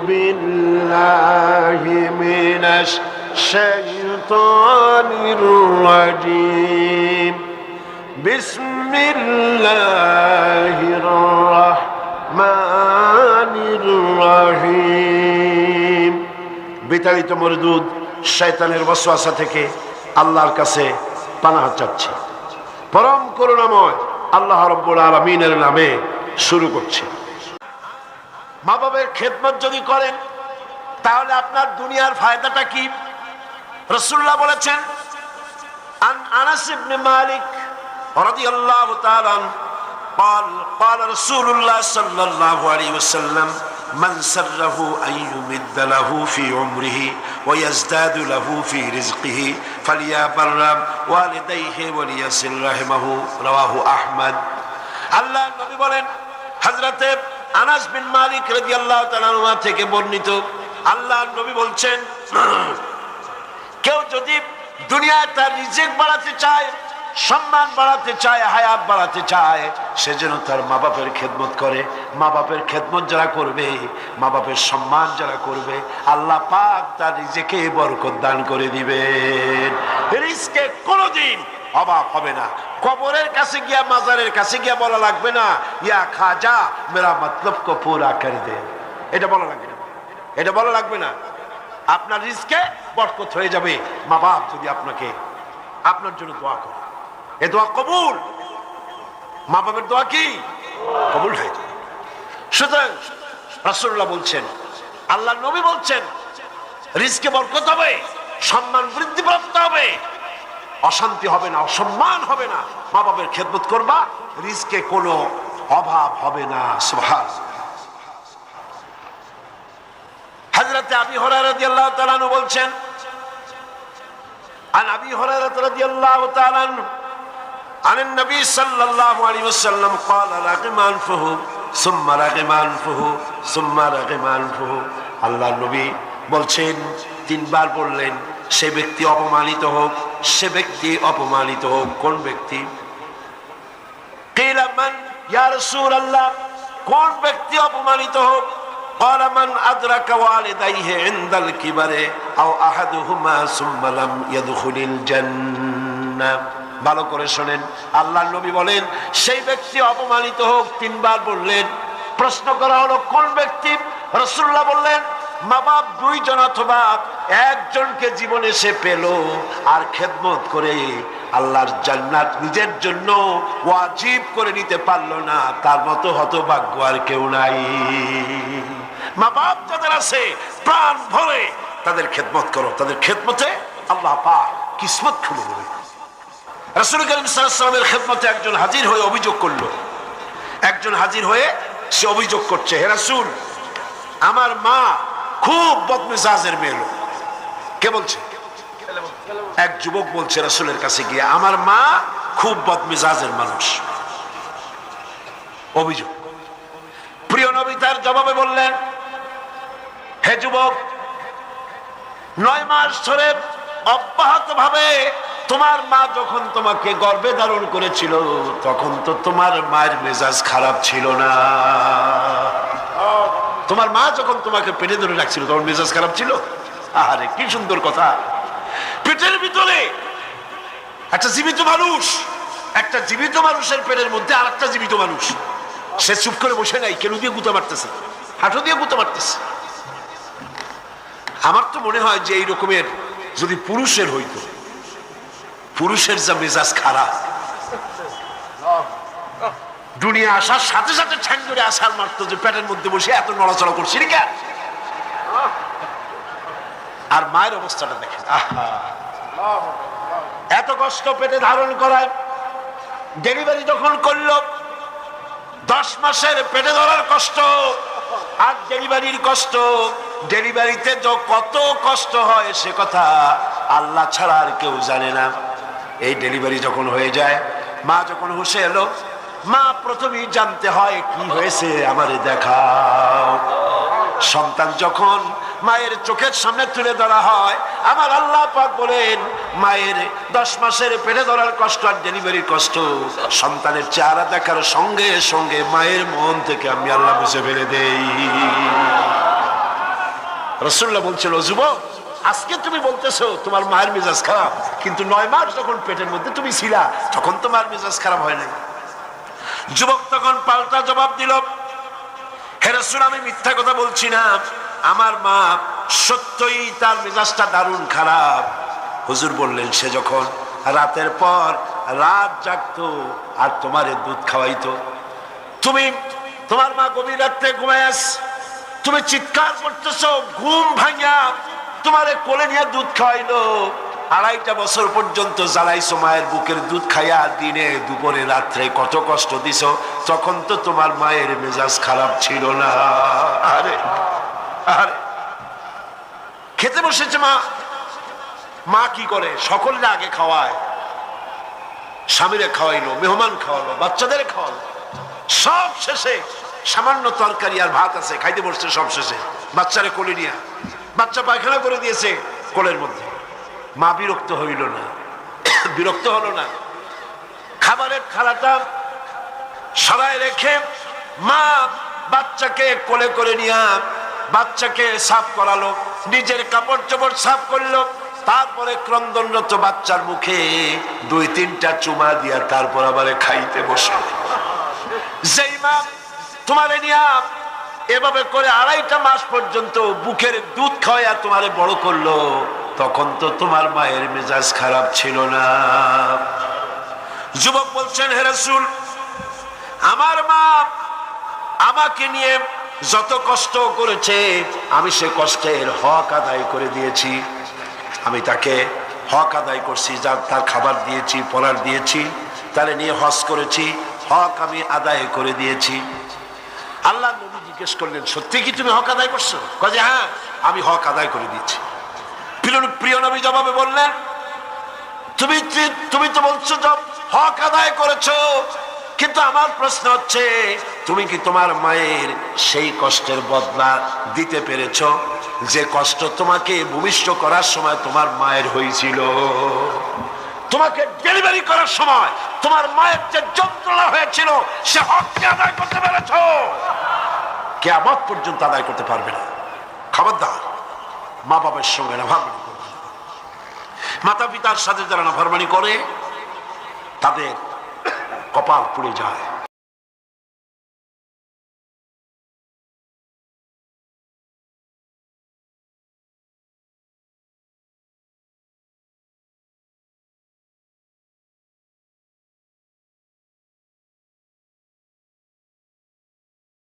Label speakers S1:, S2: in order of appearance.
S1: بالله من الشيطان الرجيم بسم الله الرحمن الرحيم বিতাড়িত মরদুদ শয়তানের ওয়াসওয়াসা থেকে আল্লাহর কাছে পানাহ চাচ্ছি। পরম করুণাময় আল্লাহ রাব্বুল আলামিনের নামে শুরু করছি। মা বাবার খেদমত যদি করেন তাহলে আপনার দুনিয়ার ফায়দাটা কি? রাসূলুল্লাহ বলেছেন, আনাস ইবনে মালিক রাদিয়াল্লাহু তাআলা قال قال رسول الله صلى الله عليه وسلم من سره أن يمد له في عمره ويزداد له في رزقه فليبر والديه وليصل رحمه رواه أحمد। আল্লাহ নবী বলেন, হযরতে আনাস বিন মালিক রাদিয়াল্লাহু তাআলা আনহু থেকে বর্ণিত, আল্লাহ নবী বলছেন, কেউ যদি দুনিয়ায় তার রিজিক বাড়াতে চায়, সম্মান বাড়াতে চায়, হায়াত বাড়াতে চায়, সে যেন তার মা বাপের খেদমত করে। মা বাপের খেদমত যারা করবে, মা বাপের সম্মান যারা করবে, আল্লাহ পাক তার রিজিকে বরকত দান করে দিবেন। রিজকে কোনোদিন অভাব হবে না। কবরের কাছে গিয়া, মাজারের কাছে গিয়া বলা লাগবে না, ইয়া খাজা মেরা মতলব কো পুরা কর দে। এটা বলা লাগবে না, এটা বলা লাগবে না। আপনার রিজকে বরকত হয়ে যাবে মা বাপ যদি আপনাকে, আপনার জন্য দোয়া করে। এ দোয়া কবুল, মা বাবার দোয়া কি কবুল হয়ে যাবে। সুতরাং রাসূলুল্লাহ বলছেন, আল্লাহ নবী বলছেন, রিজকে বরকত হবে, সম্মান বৃদ্ধিপ্রাপ্ত হবে, অশান্তি হবে না, অসম্মান হবে না। মা বাবার খেদমত করবা, রিজকে কোনো অভাব হবে না। সুবহানাল্লাহ। হযরত আবী হুরায়রা রাদিয়াল্লাহু তাআলা আনহু বলছেন, عن أبي هريرة رضي الله تعالى عنه عن النبي صلى الله عليه وسلم قال رغم أنفه ثم رغم أنفه ثم رغم أنفه। আল্লাহ নবী বলছেন, তিনবার বললেন, সে ব্যক্তি অপমানিত হোক, সে ব্যক্তি অপমানিত হোক। কোন ব্যক্তি? قيل من يا رسول الله, কোন ব্যক্তি অপমানিত হোক? قال من أدرك والديه عند الكبر أو أحدهما ثم لم يدخل الجنة। ভালো করে শুনেন, আল্লাহর নবী বলেন, সেই ব্যক্তি অপমানিত হোক। তিনবার বললেন। প্রশ্ন করা হলো, কোন ব্যক্তি? রাসূলুল্লাহ বললেন, মা বাপ দুইজন অথবা একজনকে জীবনে সে পেল আর খেদমত করে আল্লাহর জান্নাত নিজের জন্য ওয়াজিব করে নিতে পারলো না, তার মতো হতভাগ্য আর কেউ নাই। মা বাপ যাদের আছে, প্রাণ ভরে তাদের খেদমত করো। তাদের খেদমতে আল্লাহ পাক কিসমত খুলে দেবে। রাসূল করিম সাল্লাল্লাহু আলাইহি ওয়াসাল্লামের খেদমতে একজন হাজির হয়ে অভিযোগ করলো। একজন হাজির হয়ে সে অভিযোগ করছে, হে রাসূল, আমার মা খুব বদমেজাজের মেয়ে লোক। কে বলছে? এক যুবক বলছে রাসূলের কাছে গিয়ে, আমার মা খুব বদমেজাজের মানুষ। অভিযোগ। প্রিয় নবী তার জবাবে বললেন, হে যুবক, 9 মাস ধরে অব্যাহত ভাবে তোমার মা যখন তোমাকে গর্ভে ধারণ করেছিল, তখন তো তোমার মায়ের মেজাজ খারাপ ছিল না। তোমার মা যখন তোমাকে পেটে ধরে রাখছিল, তখন মেজাজ খারাপ ছিল? আরে কি সুন্দর কথা। পেটের ভিতরে একটা জীবিত মানুষ, একটা জীবিত মানুষের পেটের মধ্যে আর একটা জীবিত মানুষ। সে চুপ করে বসে নাই, কেন দিয়ে গুঁতা মারতেছে, হাঁটু দিয়ে গুঁতা মারতেছে। আমার তো মনে হয় যে এই রকমের যদি পুরুষের হইতো, পুরুষের যা মেজাজ খারাপ, দুনিয়া আসার সাথে সাথে ঠ্যাং ধরে আসার মারতো যে পেটের মধ্যে বসে এত নড়াচড়া করছি রে কেন। আর মায়ের অবস্থাটা দেখেন, এত কষ্ট পেটে ধারণ করায়। ডেলিভারি যখন করলো, 10 মাসের পেটে ধরার কষ্ট আর ডেলিভারির কষ্ট, ডেলিভারিতে কত কষ্ট হয় সে কথা আল্লাহ ছাড়া আর কেউ জানে না। এই ডেলিভারি যখন হয়ে যায়, মা যখন হুঁশে এলো, মা প্রথমেই জানতে হয় কি হয়েছে, আমারে দেখাও। সন্তান যখন মায়ের চোখের সামনে তুলে ধরা হয়, আমার আল্লাহ পাক বলেন, মায়ের 10 মাসের পেটে ধরার কষ্ট আর ডেলিভারির কষ্ট সন্তানের চেহারা দেখার সঙ্গে সঙ্গে মায়ের মন থেকে আমি আল্লাহ মুছে ফেলে দেই। রাসূলুল্লাহ বলছিল, যুবক, আজকে তুমি বলতেছো তোমার মায়ের মেজাজ খারাপ, কিন্তু 9 মাস যখন পেটের মধ্যে তুমি ছিলা তখন তোমার মেজাজ খারাপ হয় নাই। যুবক তখন পাল্টা জবাব দিল, হে রাসূল, আমি মিথ্যা কথা বলছি না, আমার মা সত্যই তার মেজাজটা দারুণ খারাপ। হুজুর বললেন, সে যখন রাতের পর রাত জাগতো আর তোমারে দুধ খাওয়াইতো, তোমার মা গভীর রাত্রে ঘুমায়াস, তুমি চিৎকার করতেছো, ঘুম ভাঙা তোমারে কোলে নিয়ে দুধ খাওয়াইলো, 2.5 বছর পর্যন্ত জ্বালাইছো মায়ের বুকের দুধ খাইয়া, দিনে দুপুরে রাত্রে কত কষ্ট দিছো, তখন তো তোমার মায়ের মেজাজ খারাপ ছিল না। আরে আরে খেতে বসেছে মা কি করে, সকলকে আগে খাওয়ায়, স্বামীরে খাওয়াইলো, মেহমান খাওয়ালো, বাচ্চাদের খাওয়ালো, সব শেষে সামান্য তরকারি আর ভাত আছে, খাইতে বসছে সব শেষে, বাচ্চারে কোলে নিয়ে, বাচ্চা পায়খানা করে দিয়েছে কোলের মধ্যে। মা বিরক্ত হইল না, বিরক্ত হলো না, খাবারের থালাটা সরায় রেখে মা বাচ্চাকে কোলে করে নিয়ে বাচ্চাকে সাফ করালো, নিজের কাপড় চোপড় সাফ করলো, তারপরে ক্রন্দনরত বাচ্চার মুখে 2-3টা চুমা দিয়া তারপর আবার খাইতে বসলো। যেই মা তোমারে নিয়া এভাবে করে 2.5 মাস পর্যন্ত বুকের দুধ খাওয়া তোমারে বড় করলো, তখন তো তোমার মায়ের মেজাজ খারাপ ছিল না। যুবক বলছেন, হে রাসূল, আমার মা আমাকে নিয়ে যত কষ্ট করেছে আমি সে কষ্টের হক আদায় করে দিয়েছি, আমি তাকে হক আদায় করছি, তার খাবার দিয়েছি, পরার দিয়েছি, তারে নিয়ে হজ করেছি, হক আমি আদায় করে দিয়েছি। আল্লাহ নবী জিজ্ঞেস করলেন, সত্যি কি তুমি হক আদায় করছো? কয়ে, হ্যাঁ, আমি হক আদায় করে দিয়েছি। প্রিয় নবী জবাবে বললেন, তুমি তো বলছো হক আদায় করেছো, কিন্তু আমার প্রশ্ন হচ্ছে, তুমি কি তোমার মায়ের সেই কষ্টের বদলা দিতে পেরেছো যে কষ্ট তোমাকে ভূমিষ্ঠ করার সময় তোমার মায়ের হয়েছিল? তোমাকে ডেলিভারি করার সময় তোমার মায়ের যে যন্ত্রণা হয়েছিল সে হক কি আদায় করতে পেরেছো? কিয়ামত পর্যন্ত আদায় করতে পারবে না। খবরদার, মা বাবার সঙ্গে নাফরমানি করবে না। মাতা পিতার সাথে যারা নাফরমানি করে তাদের কপাল পুড়ে যায়।